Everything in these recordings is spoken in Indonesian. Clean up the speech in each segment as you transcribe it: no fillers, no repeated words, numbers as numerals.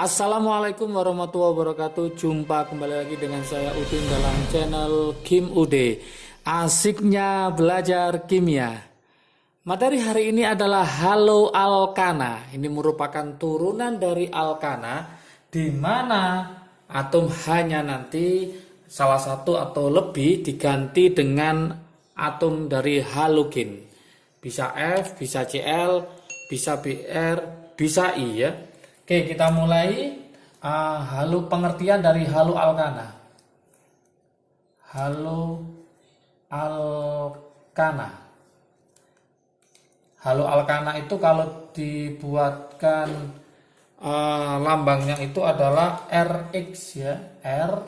Assalamualaikum warahmatullahi wabarakatuh. Jumpa kembali lagi dengan saya Udin dalam channel Kim Ude. Asiknya belajar kimia. Materi hari ini adalah haloalkana. Ini merupakan turunan dari alkana, di mana atom hanya nanti salah satu atau lebih diganti dengan atom dari halogen. Bisa F, bisa Cl, bisa Br, bisa I ya. Oke, kita mulai pengertian dari halo alkana. Halo alkana. Halo alkana itu kalau dibuatkan lambangnya itu adalah RX ya. R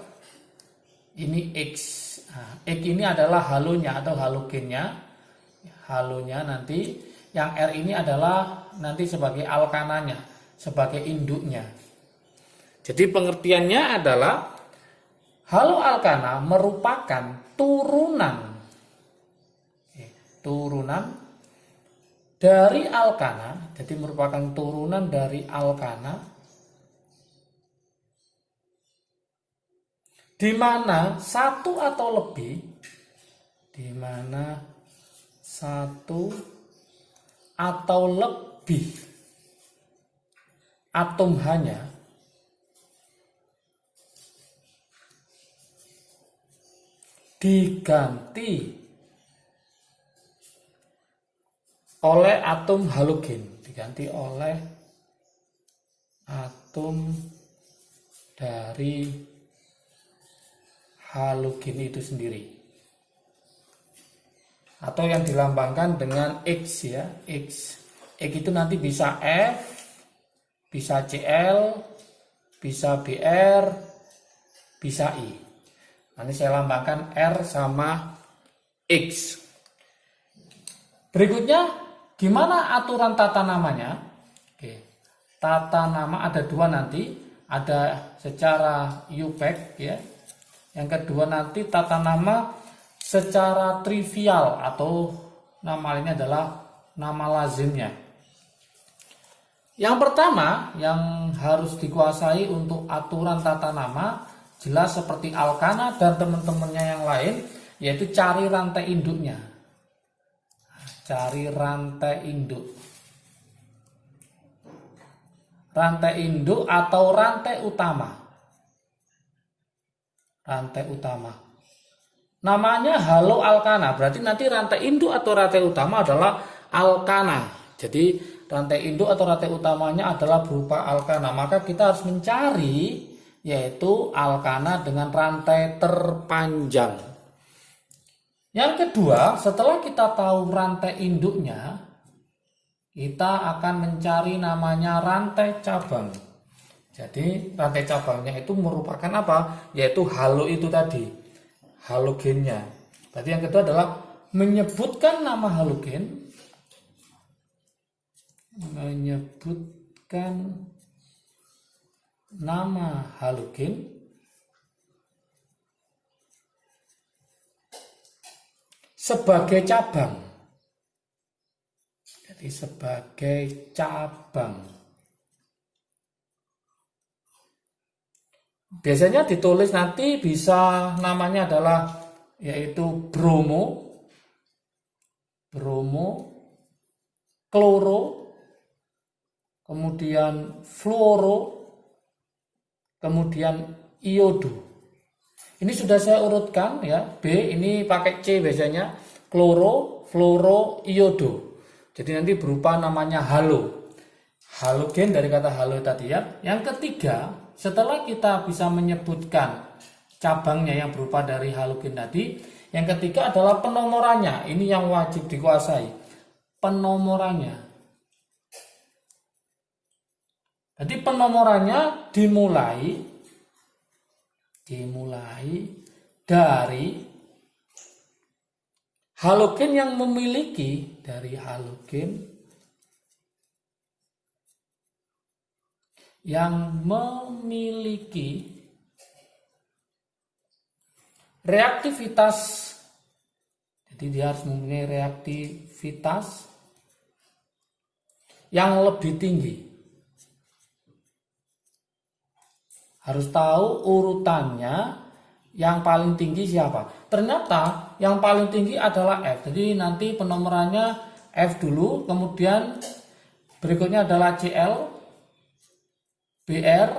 ini X. X ini adalah halonya atau halogennya. Halonya nanti yang R ini adalah nanti sebagai alkananya, sebagai induknya. Jadi pengertiannya adalah haloalkana merupakan turunan dari alkana. Jadi merupakan turunan dari alkana, di mana satu atau lebih, atom hanya diganti oleh atom halogen, diganti oleh atom dari halogen itu sendiri, atau yang dilambangkan dengan X ya. X itu nanti bisa F, bisa Cl, bisa Br, bisa I. Nanti saya lambangkan R sama X. Berikutnya, gimana aturan tata namanya? Oke, tata nama ada dua nanti. Ada secara UPEC ya. Yang kedua nanti tata nama secara trivial atau nama lainnya adalah nama lazimnya. Yang pertama yang harus dikuasai untuk aturan tata nama jelas seperti alkana dan teman-temannya yang lain, yaitu cari rantai induknya. Cari rantai induk. Rantai induk atau rantai utama. Rantai utama. Namanya haloalkana, berarti nanti rantai induk atau rantai utama adalah alkana. Jadi rantai induk atau rantai utamanya adalah berupa alkana. Maka kita harus mencari yaitu alkana dengan rantai terpanjang. Yang kedua, setelah kita tahu rantai induknya, kita akan mencari namanya rantai cabang. Jadi rantai cabangnya itu merupakan apa? Yaitu halo itu tadi, halogennya. Berarti yang kedua adalah menyebutkan nama halogen, sebagai cabang. Jadi sebagai cabang. Biasanya ditulis nanti bisa namanya adalah yaitu bromo, kloro, kemudian fluoro, kemudian iodo. Ini sudah saya urutkan ya. B ini pakai C biasanya, kloro, fluoro, iodo. Jadi nanti berupa namanya halo. Halogen dari kata halo tadi ya. Yang ketiga, setelah kita bisa menyebutkan cabangnya yang berupa dari halogen tadi, yang ketiga adalah penomorannya. Ini yang wajib dikuasai. Penomorannya. Jadi penomorannya dimulai dari halogen yang memiliki reaktivitas. Jadi dia harus mempunyai reaktivitas yang lebih tinggi Harus tahu urutannya, yang paling tinggi siapa. Ternyata yang paling tinggi adalah F. Jadi nanti penomorannya F dulu, kemudian berikutnya adalah CL, BR,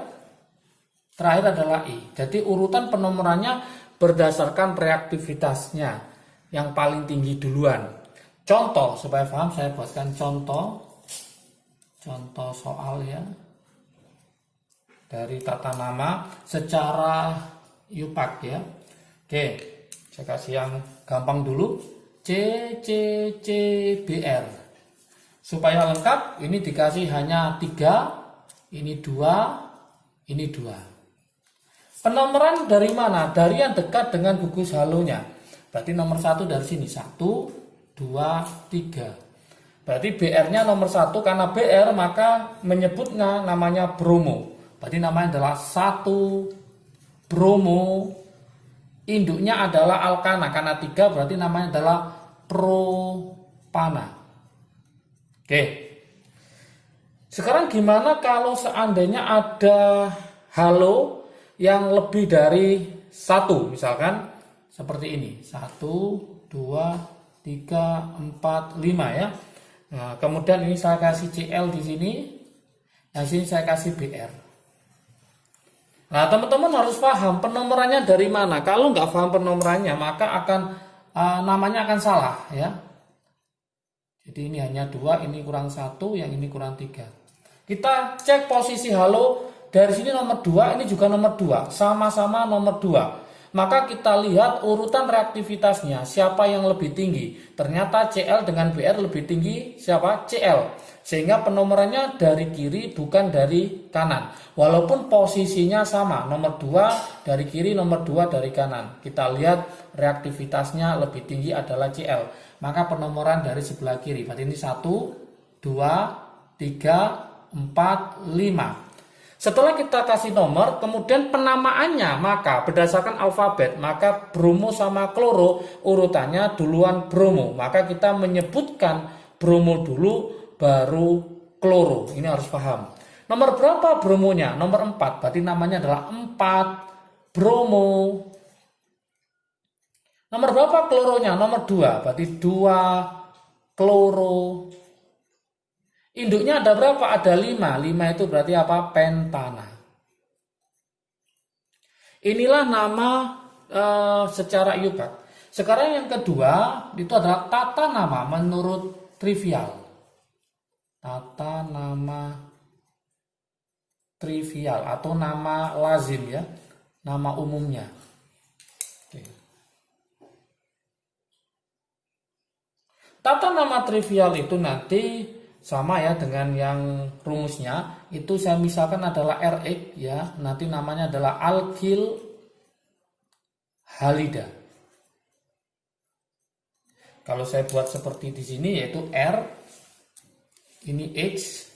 terakhir adalah I. Jadi urutan penomorannya berdasarkan reaktivitasnya, yang paling tinggi duluan. Contoh, supaya paham saya buatkan contoh soal ya, dari tata nama secara UPAC ya. Oke, saya kasih yang gampang dulu. C, C, C, BR. Supaya lengkap, ini dikasih hanya 3, ini 2, ini 2. Penomoran dari mana? Dari yang dekat dengan gugus halonya. Berarti nomor 1 dari sini. 1, 2, 3. Berarti BR-nya nomor 1. Karena BR maka menyebutnya namanya bromo. Berarti namanya adalah 1 bromo. Induknya adalah alkana. Karena 3 berarti namanya adalah propana. Oke. Sekarang gimana kalau seandainya ada halo yang lebih dari 1, misalkan seperti ini, 1, 2, 3, 4, 5 ya. Nah, kemudian ini saya kasih CL di sini, yang sini saya kasih BR. Nah, teman-teman harus paham penomorannya dari mana. Kalau nggak paham penomorannya, maka akan namanya akan salah ya. Jadi ini hanya 2, ini kurang 1, yang ini kurang 3. Kita cek posisi halo. Dari sini nomor 2, ini juga nomor 2. Sama-sama nomor 2. Maka kita lihat urutan reaktivitasnya. Siapa yang lebih tinggi? Ternyata CL dengan BR lebih tinggi siapa? CL. Sehingga penomorannya dari kiri bukan dari kanan. Walaupun posisinya sama. Nomor 2 dari kiri, nomor 2 dari kanan. Kita lihat reaktivitasnya lebih tinggi adalah CL. Maka penomoran dari sebelah kiri. Berarti ini 1, 2, 3, 4, 5. Setelah kita kasih nomor, kemudian penamaannya, maka berdasarkan alfabet, maka bromo sama kloro urutannya duluan bromo. Maka kita menyebutkan bromo dulu, baru kloro. Ini harus paham. Nomor berapa bromonya? Nomor 4, berarti namanya adalah 4 bromo. Nomor berapa kloronya? Nomor 2, berarti 2 kloro. Induknya ada berapa? Ada 5. 5 itu berarti apa? Pentana. Inilah nama secara UPAC. Sekarang yang kedua itu adalah tata nama menurut trivial. Tata nama trivial atau nama lazim ya. Nama umumnya. Oke. Tata nama trivial itu nanti sama ya dengan yang rumusnya. Itu saya misalkan adalah RX ya, nanti namanya adalah alkil halida. Kalau saya buat seperti di sini yaitu R, ini X.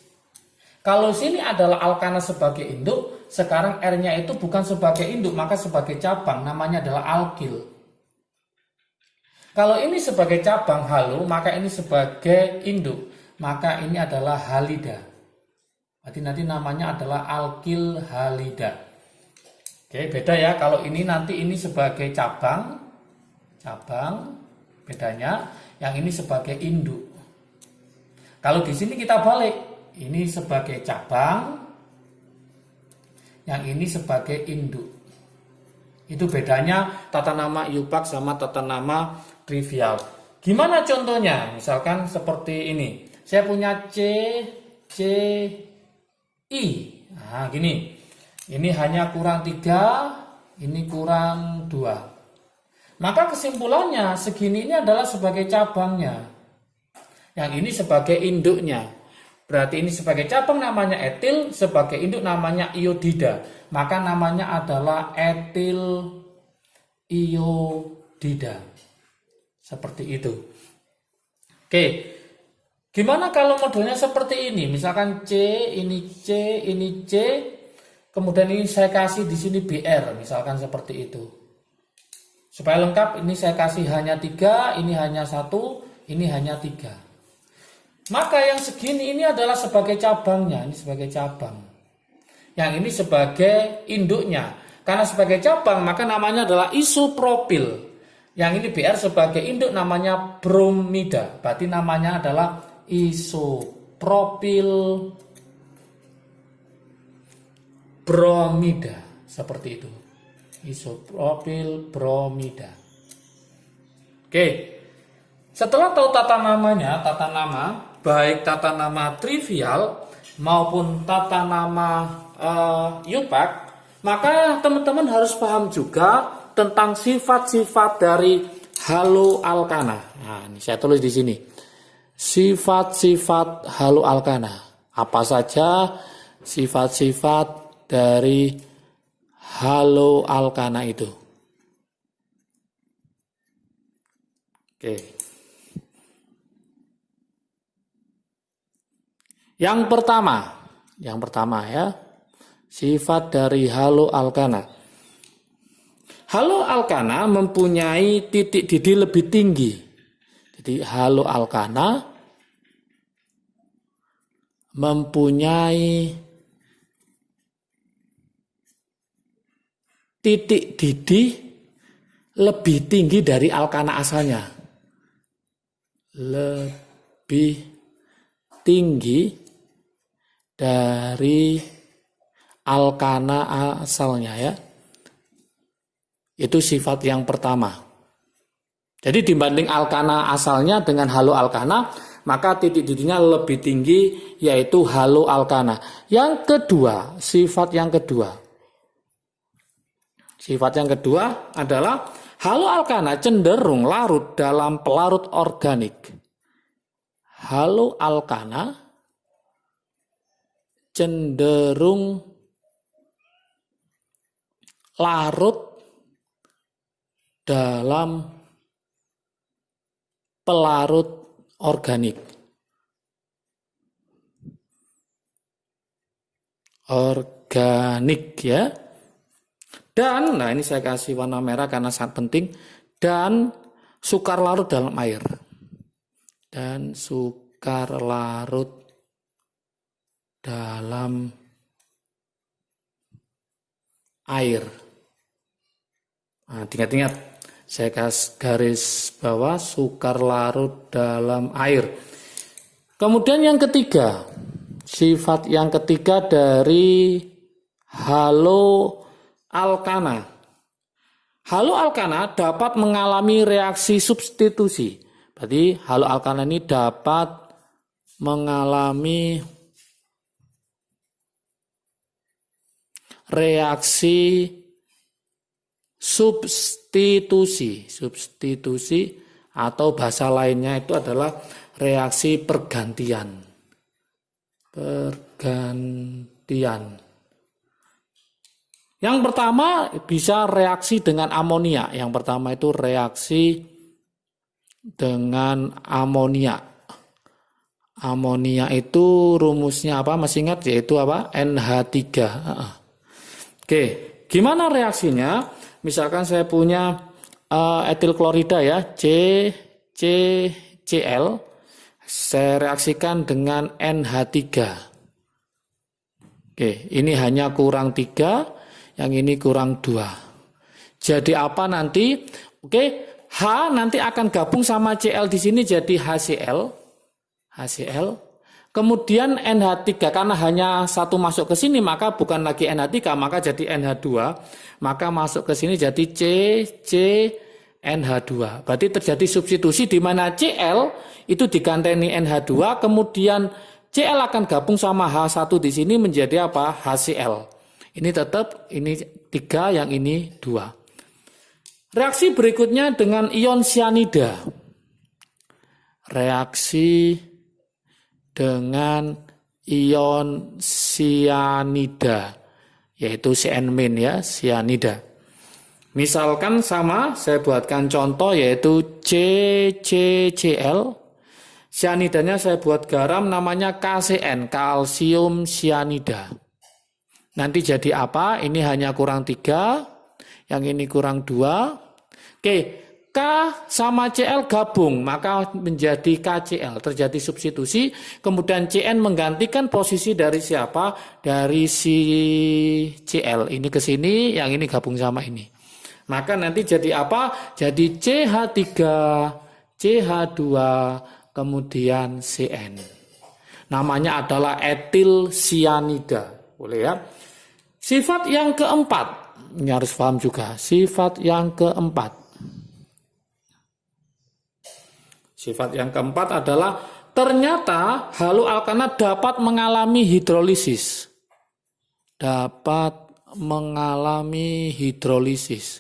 Kalau sini adalah alkana sebagai induk, sekarang R-nya itu bukan sebagai induk, maka sebagai cabang, namanya adalah alkil. Kalau ini sebagai cabang halo, maka ini sebagai induk. Maka ini adalah halida. Berarti nanti namanya adalah alkil halida. Oke, beda ya. Kalau ini nanti ini sebagai cabang, bedanya. Yang ini sebagai induk. Kalau di sini kita balik, ini sebagai cabang, yang ini sebagai induk. Itu bedanya tata nama UPAC sama tata nama trivial. Gimana contohnya? Misalkan seperti ini. Saya punya C, I. Nah, gini. Ini hanya kurang 3, ini kurang 2. Maka kesimpulannya, segini ini adalah sebagai cabangnya. Yang ini sebagai induknya. Berarti ini sebagai cabang namanya etil, sebagai induk namanya iodida. Maka namanya adalah etil iodida. Seperti itu. Oke. Gimana kalau modelnya seperti ini? Misalkan C, ini C, kemudian ini saya kasih di sini BR, misalkan seperti itu. Supaya lengkap, ini saya kasih hanya 3, ini hanya 1, ini hanya 3. Maka yang segini ini adalah sebagai cabangnya, ini sebagai cabang. Yang ini sebagai induknya. Karena sebagai cabang maka namanya adalah isopropil. Yang ini Br sebagai induk namanya bromida. Berarti namanya adalah isopropil bromida. Seperti itu. Isopropil bromida. Oke. Setelah tahu tata namanya, tata nama, baik tata nama trivial maupun tata nama Yupak, maka teman-teman harus paham juga tentang sifat-sifat dari haloalkana. Nah, ini saya tulis di sini. Sifat-sifat haloalkana. Apa saja sifat-sifat dari haloalkana itu? Oke. Yang pertama ya, sifat dari haloalkana. Haloalkana mempunyai titik didih lebih tinggi. Jadi haloalkana mempunyai titik didih lebih tinggi dari alkana asalnya. Lebih tinggi dari alkana asalnya ya. Itu sifat yang pertama. Jadi dibanding alkana asalnya dengan haloalkana, maka titik didihnya lebih tinggi yaitu haloalkana. Yang kedua, sifat yang kedua. Sifat yang kedua adalah haloalkana cenderung larut dalam pelarut organik. Haloalkana cenderung larut dalam pelarut organik. Organik ya. Dan, nah ini saya kasih warna merah karena sangat penting. Dan sukar larut dalam air. Dan sukar larut dalam air. Nah, ingat-ingat, saya kasih garis bawah sukar larut dalam air. Kemudian yang ketiga, sifat yang ketiga dari haloalkana. Haloalkana dapat mengalami reaksi substitusi. Berarti haloalkana ini dapat mengalami reaksi substitusi atau bahasa lainnya itu adalah reaksi pergantian. Yang pertama bisa reaksi dengan amonia. Yang pertama itu reaksi dengan amonia. Amonia itu rumusnya apa? Masih ingat? Yaitu apa? NH3. Oke, gimana reaksinya? Misalkan saya punya etil klorida ya, CCCl, saya reaksikan dengan NH3. Oke, ini hanya kurang 3, yang ini kurang 2. Jadi apa nanti? Oke, H nanti akan gabung sama Cl di sini jadi HCl. Kemudian NH3 karena hanya satu masuk ke sini maka bukan lagi NH3 maka jadi NH2. Maka masuk ke sini jadi CCNH2. Berarti terjadi substitusi di mana Cl itu diganteni NH2 kemudian Cl akan gabung sama H1 di sini menjadi apa? HCl. Ini tetap ini 3 yang ini 2. Reaksi berikutnya dengan ion cyanida. Reaksi dengan ion cyanida yaitu Cn- ya, cyanida. Misalkan sama saya buatkan contoh yaitu CCCl. Cyanidanya saya buat garam namanya KCN, kalsium cyanida. Nanti jadi apa? Ini hanya kurang 3, yang ini kurang 2. Oke, K sama CL gabung, maka menjadi KCL, terjadi substitusi, kemudian CN menggantikan posisi dari siapa? Dari si CL, ini ke sini, yang ini gabung sama ini. Maka nanti jadi apa? Jadi CH3, CH2, kemudian CN. Namanya adalah etil sianida, boleh ya? Sifat yang keempat, ini harus paham juga, sifat yang keempat. Sifat yang keempat adalah ternyata haloalkana dapat mengalami hidrolisis. Dapat mengalami hidrolisis.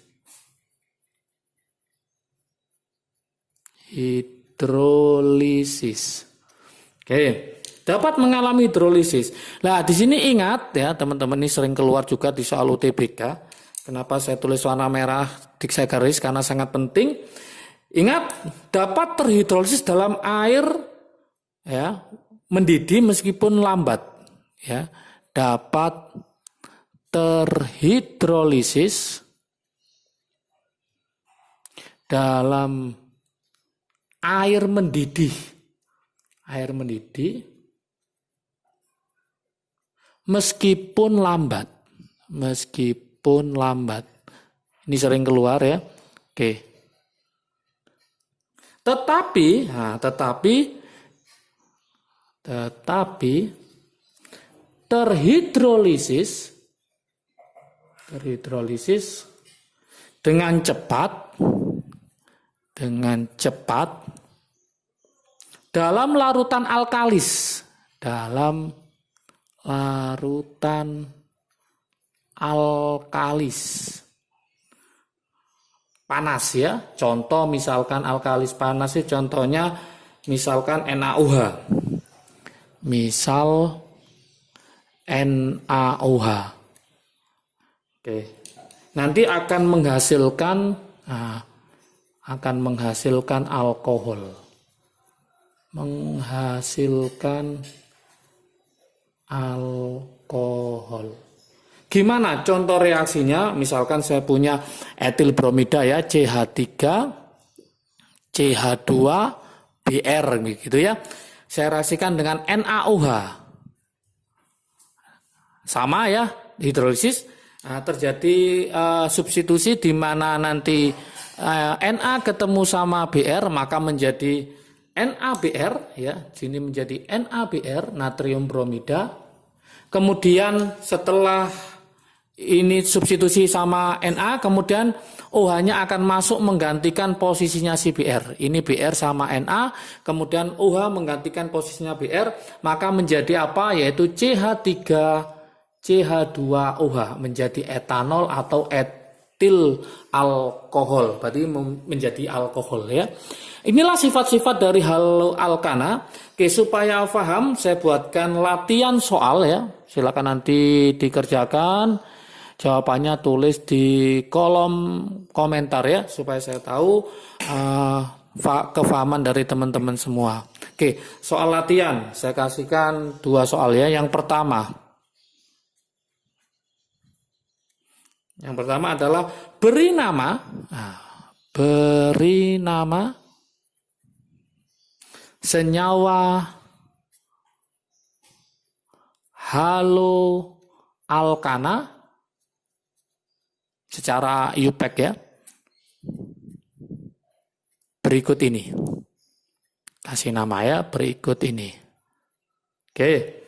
Hidrolisis. Oke, dapat mengalami hidrolisis. Nah, di sini ingat ya, teman-teman, ini sering keluar juga di soal UTBK. Kenapa saya tulis warna merah diksa garis? Karena sangat penting. Ingat, dapat terhidrolisis dalam air ya, mendidih meskipun lambat ya. Dapat terhidrolisis dalam air mendidih. Air mendidih meskipun lambat. Meskipun lambat. Ini sering keluar ya. Oke. Tetapi terhidrolisis dengan cepat dalam larutan alkalis, panas ya. Contoh misalkan alkalis panas sih, contohnya misalkan NaOH. Misal NaOH. Oke. Nanti akan menghasilkan alkohol. Gimana contoh reaksinya? Misalkan saya punya etil bromida ya, CH3, CH2, Br gitu ya. Saya reaksikan dengan NaOH. Sama ya, hidrolisis. Nah, terjadi substitusi di mana nanti Na ketemu sama Br, maka menjadi NaBr ya. Sini menjadi NaBr, natrium bromida. Kemudian setelah ini substitusi sama Na, kemudian OH-nya akan masuk menggantikan posisinya si Br. Ini Br sama Na, kemudian OH menggantikan posisinya Br, maka menjadi apa? Yaitu CH3, CH2OH, menjadi etanol atau etil alkohol. Berarti menjadi alkohol ya. Inilah sifat-sifat dari haloalkana. Oke, supaya paham, saya buatkan latihan soal ya. Silakan nanti dikerjakan. Jawabannya tulis di kolom komentar ya, supaya saya tahu kefahaman dari teman-teman semua. Oke, soal latihan saya kasihkan 2 soal ya. Yang pertama adalah beri nama senyawa haloalkana secara IUPAC ya, berikut ini. Kasih nama ya, berikut ini. Oke.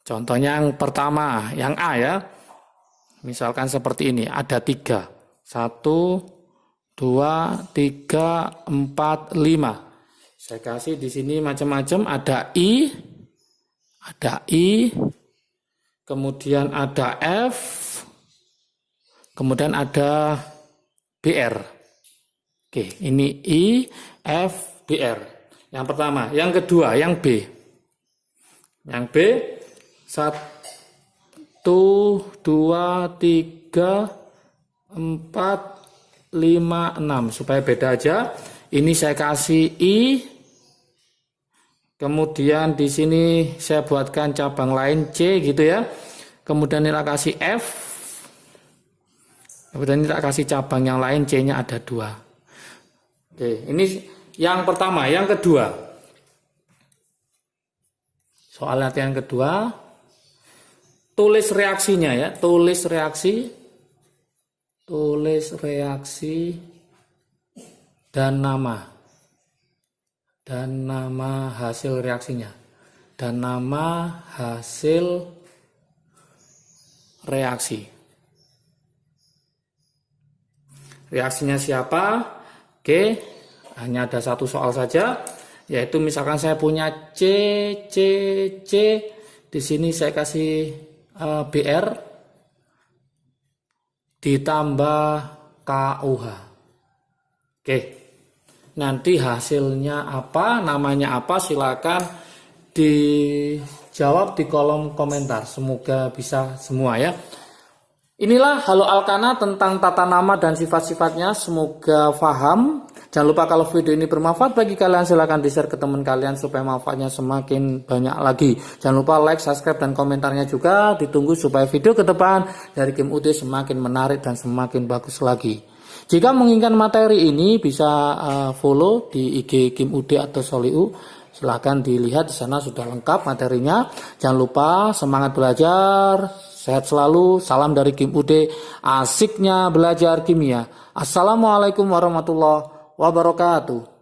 Contohnya yang pertama, yang A ya. Misalkan seperti ini, ada 3. 1, 2, 3, 4, 5. Saya kasih di sini macam-macam, ada I, kemudian ada F, kemudian ada BR. Oke, ini I, F, BR. Yang pertama, yang kedua, yang B. Yang B, 1, 2, 3, 4, 5, 6. Supaya beda aja. Ini saya kasih I. Kemudian di sini saya buatkan cabang lain C gitu ya. Kemudian ini kasih F. Kemudian kita kasih cabang yang lain, C-nya ada 2. Oke, ini yang pertama. Yang kedua, soal latihan kedua, tulis reaksinya ya, tulis reaksi dan nama hasil reaksinya, dan nama hasil reaksi. Reaksinya siapa? Oke, hanya ada satu soal saja, yaitu misalkan saya punya C, di sini saya kasih BR ditambah KUH. Oke, nanti hasilnya apa, namanya apa, silakan dijawab di kolom komentar. Semoga bisa semua ya. Inilah Halo Alkana tentang tata nama dan sifat-sifatnya. Semoga paham. Jangan lupa kalau video ini bermanfaat bagi kalian, silahkan di-share ke teman kalian supaya manfaatnya semakin banyak lagi. Jangan lupa like, subscribe, dan komentarnya juga ditunggu supaya video ke depan dari Game UD semakin menarik dan semakin bagus lagi. Jika menginginkan materi ini bisa follow di IG Game UD atau Soliu. Silahkan dilihat, di sana sudah lengkap materinya. Jangan lupa semangat belajar, sehat selalu, salam dari Game UD, asiknya belajar kimia. Assalamualaikum warahmatullahi wabarakatuh.